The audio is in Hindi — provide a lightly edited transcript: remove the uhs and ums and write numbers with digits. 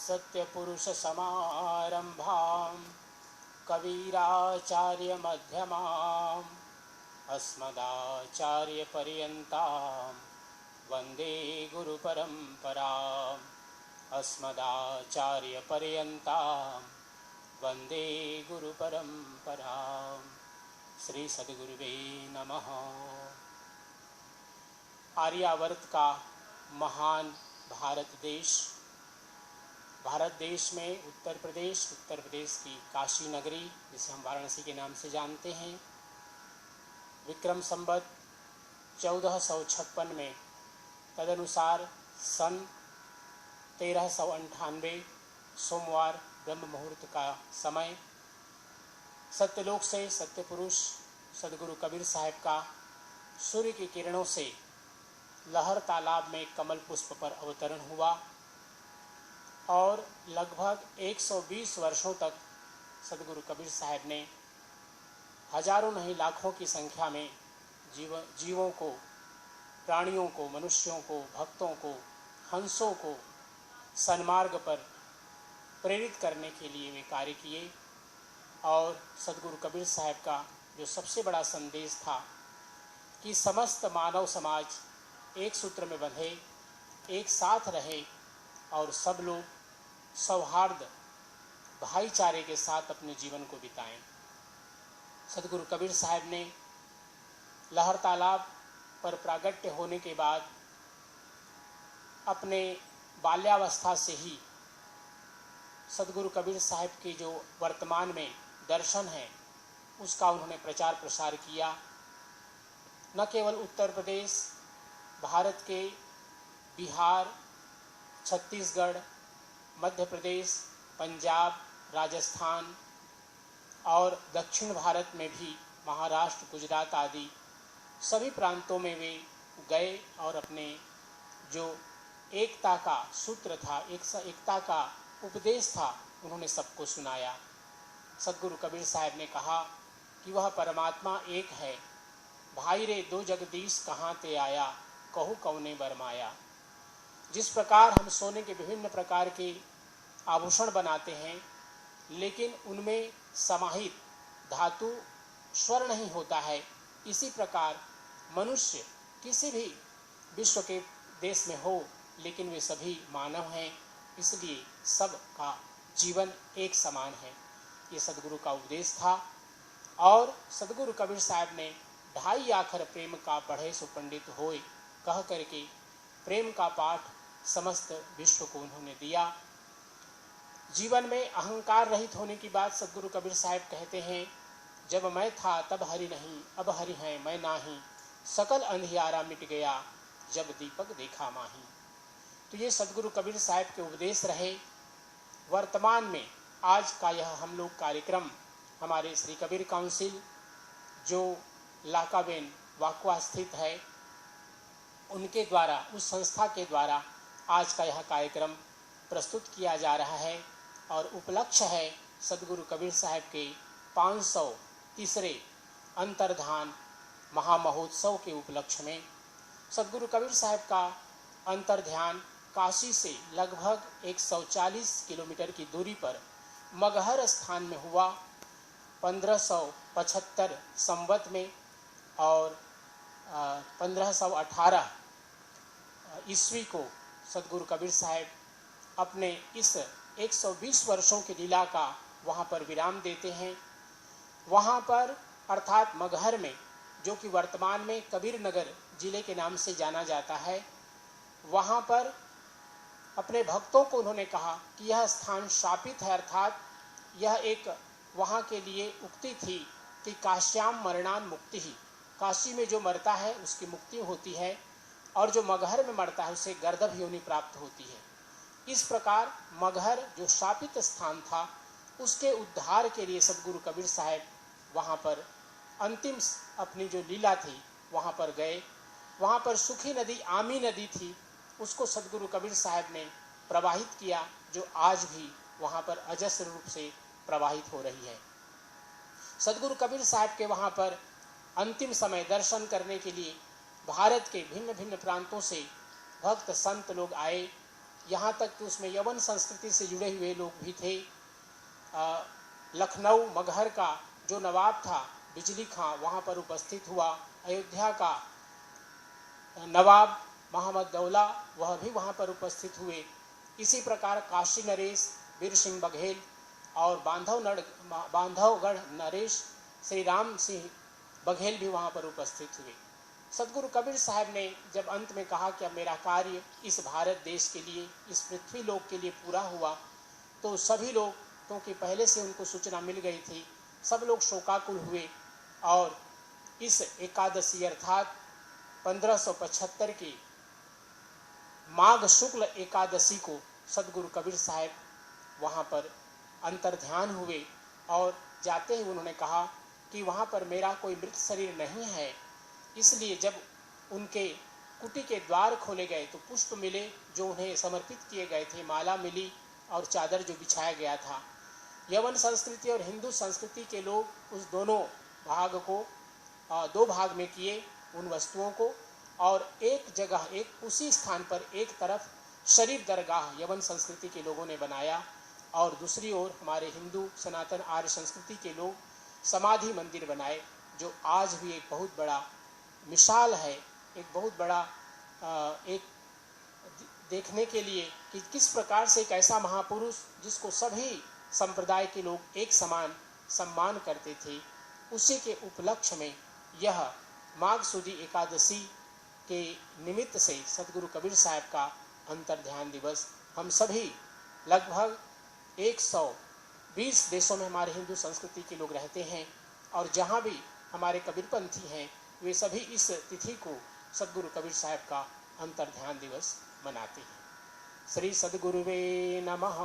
सत्यपुरुष समारंभां कवीराचार्य मध्यमाम् अस्मदाचार्य पर्यन्तां वन्दे गुरुपरम्पराम् अस्मदाचार्य पर्यन्तां वन्दे गुरुपरम्पराम्। श्री सद्गुरुवे नमः। आर्यावर्त का महान भारत देश में उत्तर प्रदेश की काशी नगरी, जिसे हम वाराणसी के नाम से जानते हैं, विक्रम संवत 1456 में, तदनुसार सन 1398 सोमवार ब्रह्म मुहूर्त का समय, सत्यलोक से सत्यपुरुष सद्गुरु कबीर साहब का सूर्य की किरणों से लहर तालाब में कमल पुष्प पर अवतरण हुआ और लगभग 120 वर्षों तक सद्गुरु कबीर साहब ने हजारों नहीं लाखों की संख्या में जीवों को, प्राणियों को, मनुष्यों को, भक्तों को, हंसों को सन्मार्ग पर प्रेरित करने के लिए वे कार्य किए। और सद्गुरु कबीर साहब का जो सबसे बड़ा संदेश था कि समस्त मानव समाज एक सूत्र में बंधे, एक साथ रहे और सब लोग सौहार्द भाईचारे के साथ अपने जीवन को बिताएं। सद्गुरु कबीर साहब ने लहर तालाब पर प्रागट्य होने के बाद अपने बाल्यावस्था से ही सद्गुरु कबीर साहब के जो वर्तमान में दर्शन है उसका उन्होंने प्रचार प्रसार किया। न केवल उत्तर प्रदेश, भारत के बिहार, छत्तीसगढ़, मध्य प्रदेश, पंजाब, राजस्थान और दक्षिण भारत में भी महाराष्ट्र, गुजरात आदि सभी प्रांतों में वे गए और अपने जो एकता का सूत्र था, एकता का उपदेश था, उन्होंने सबको सुनाया। सद्गुरु कबीर साहब ने कहा कि वह परमात्मा एक है, भाई रे दो जगदीश कहाँ ते आया, कहू कौने बरमाया। जिस प्रकार हम सोने के विभिन्न प्रकार के आभूषण बनाते हैं, लेकिन उनमें समाहित धातु स्वर्ण नहीं होता है, इसी प्रकार मनुष्य किसी भी विश्व के देश में हो, लेकिन वे सभी मानव हैं, इसलिए सबका जीवन एक समान है। ये सद्गुरु का उपदेश था। और सद्गुरु कबीर साहब ने 2.5 आखर प्रेम का पढ़े सो पंडित होए कह करके प्रेम का पाठ समस्त विश्व को उन्होंने दिया। जीवन में अहंकार रहित होने की बात सद्गुरु कबीर साहब कहते हैं, जब मैं था तब हरि नहीं, अब हरि है मैं नाही, सकल अंधियारा मिट गया, जब दीपक देखा माही। तो ये सद्गुरु कबीर साहब के उपदेश रहे। वर्तमान में आज का यह हम लोग कार्यक्रम हमारे श्री कबीर काउंसिल जो लाकाबेन वाकुआ स्थित है, उनके द्वारा, उस संस्था के द्वारा आज का यह कार्यक्रम प्रस्तुत किया जा रहा है और उपलक्ष्य है सद्गुरु कबीर साहब के 503 अंतर्धान महामहोत्सव के उपलक्ष्य में। सद्गुरु कबीर साहब का अंतर्ध्यान काशी से लगभग 140 किलोमीटर की दूरी पर मगहर स्थान में हुआ 1575 संवत में, और 1518 ईस्वी को सद्गुरु कबीर साहब अपने इस 120 वर्षों की लीला का वहाँ पर विराम देते हैं। वहाँ पर अर्थात मगहर में, जो कि वर्तमान में कबीर नगर जिले के नाम से जाना जाता है, वहाँ पर अपने भक्तों को उन्होंने कहा कि यह स्थान शापित है, अर्थात यह एक वहाँ के लिए उक्ति थी कि काश्याम मरणान मुक्ति ही, काशी में जो मरता है उसकी मुक्ति होती है और जो मगहर में मरता है उसे गर्दभ योनि प्राप्त होती है। इस प्रकार मगहर जो शापित स्थान था, उसके उद्धार के लिए सद्गुरु कबीर साहब वहाँ पर अंतिम अपनी जो लीला थी वहाँ पर गए। वहाँ पर सुखी नदी, आमी नदी थी, उसको सद्गुरु कबीर साहब ने प्रवाहित किया, जो आज भी वहाँ पर अजस्र रूप से प्रवाहित हो रही है। सद्गुरु कबीर साहब के वहाँ पर अंतिम समय दर्शन करने के लिए भारत के भिन्न भिन्न प्रांतों से भक्त संत लोग आए यहाँ तक कि उसमें यवन संस्कृति से जुड़े हुए लोग भी थे। लखनऊ मगहर का जो नवाब था बिजली खां वहाँ पर उपस्थित हुआ। अयोध्या का नवाब मोहम्मद दौला वह भी वहाँ पर उपस्थित हुए। इसी प्रकार काशी नरेश, वीर सिंह बघेल और बांधवगढ़ नरेश श्री राम सिंह बघेल भी वहाँ पर उपस्थित हुए। सदगुरु कबीर साहब ने जब अंत में कहा कि अब मेरा कार्य इस भारत देश के लिए, इस पृथ्वी लोक के लिए पूरा हुआ, तो सभी लोग, क्योंकि पहले से उनको सूचना मिल गई थी, सब लोग शोकाकुल हुए और इस एकादशी अर्थात 1575 की माघ शुक्ल एकादशी को सदगुरु कबीर साहब वहाँ पर अंतर्ध्यान हुए और जाते ही उन्होंने कहा कि वहाँ पर मेरा कोई मृत शरीर नहीं है। इसलिए जब उनके कुटी के द्वार खोले गए तो पुष्प मिले जो उन्हें समर्पित किए गए थे, माला मिली और चादर जो बिछाया गया था। यवन संस्कृति और हिंदू संस्कृति के लोग उस दोनों भाग को दो भाग में किए उन वस्तुओं को, और एक जगह एक उसी स्थान पर एक तरफ शरीफ दरगाह यवन संस्कृति के लोगों ने बनाया और दूसरी ओर हमारे हिंदू सनातन आर्य संस्कृति के लोग समाधि मंदिर बनाए, जो आज भी एक बहुत बड़ा मिसाल है, एक बहुत बड़ा एक देखने के लिए कि किस प्रकार से एक ऐसा महापुरुष जिसको सभी संप्रदाय के लोग एक समान सम्मान करते थे, उसी के उपलक्ष्य में यह माघ सुदी एकादशी के निमित्त से सदगुरु कबीर साहब का अंतर्ध्यान दिवस हम सभी लगभग 120 देशों में हमारे हिंदू संस्कृति के लोग रहते हैं और जहाँ भी हमारे कबीरपंथी हैं वे सभी इस तिथि को सदगुरु कबीर साहब का अंतर्ध्यान दिवस मनाते हैं। श्री सदगुरुवे नमः।